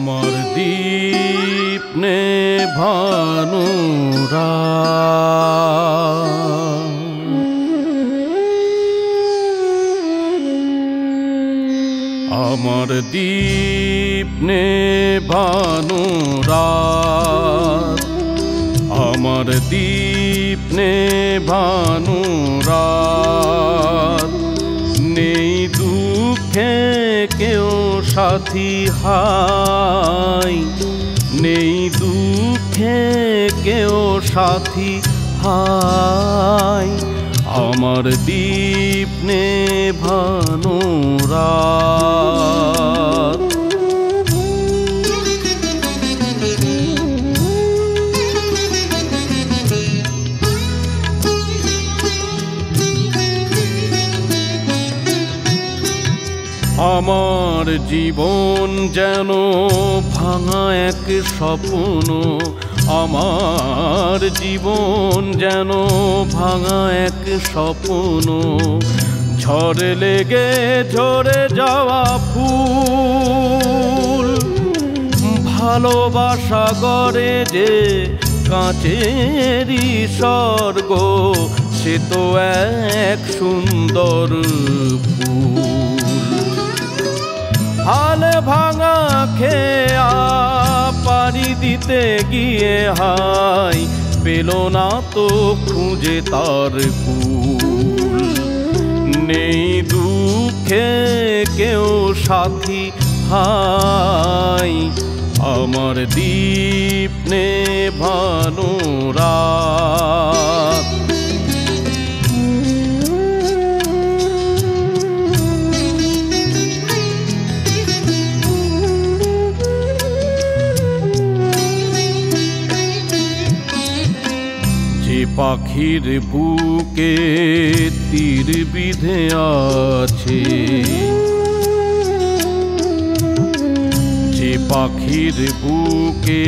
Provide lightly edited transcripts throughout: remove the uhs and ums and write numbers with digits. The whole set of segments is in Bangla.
আমার দীপ নেভানো রাত, আমার দীপ নেভানো রাত, আমার দীপ নেভানো রাত। নেই দুঃখে কেউ সাথী হাই, নেই দুঃখে কেউ সাথী হাই। আমার দীপ নেভানো রাত। আমার জীবন যেন ভাঙা এক স্বপ্ন, আমার জীবন যেন ভাঙা এক স্বপ্ন। ঝড় লেগে ঝরে যাওয়া ফুল, ভালোবাসা গড়ে যে কাঁচেরই স্বর্গ, সে তো এক সুন্দর ফুল। হাল ভাঙা খেয়া পাড়ি দিতে গিয়ে হাই, পেল না তো খুঁজে তার কুল। নেই দুঃখে কেউ সাথী হাই, আমার দীপ নেভানো রাত। যে পাখির বুকে তীর বিঁধে আছে, যে পাখির বুকে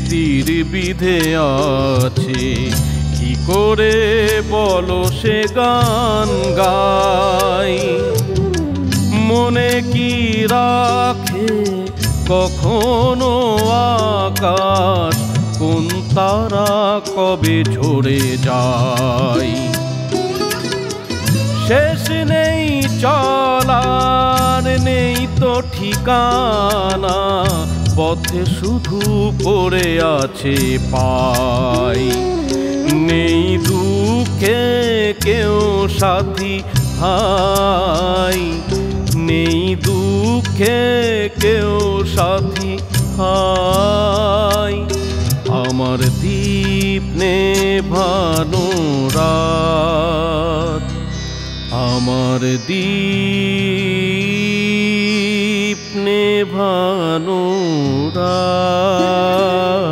তীর বিঁধে আছে, কি করে বলো সে গান গাই? মনে কি রাখে কখনো আকাশ, কোন তারা কবে ঝরে যায়? শেষ নেই চলার, নেই তো ঠিকানা, পথে শুধু পড়ে আছে পাই। নেই দুঃখে কেউ সাথী হাই, নেই দুঃখে কেউ সাথী হাই। আমার দীপ নেভানো রাত, আমার দীপ নেভানো রাত।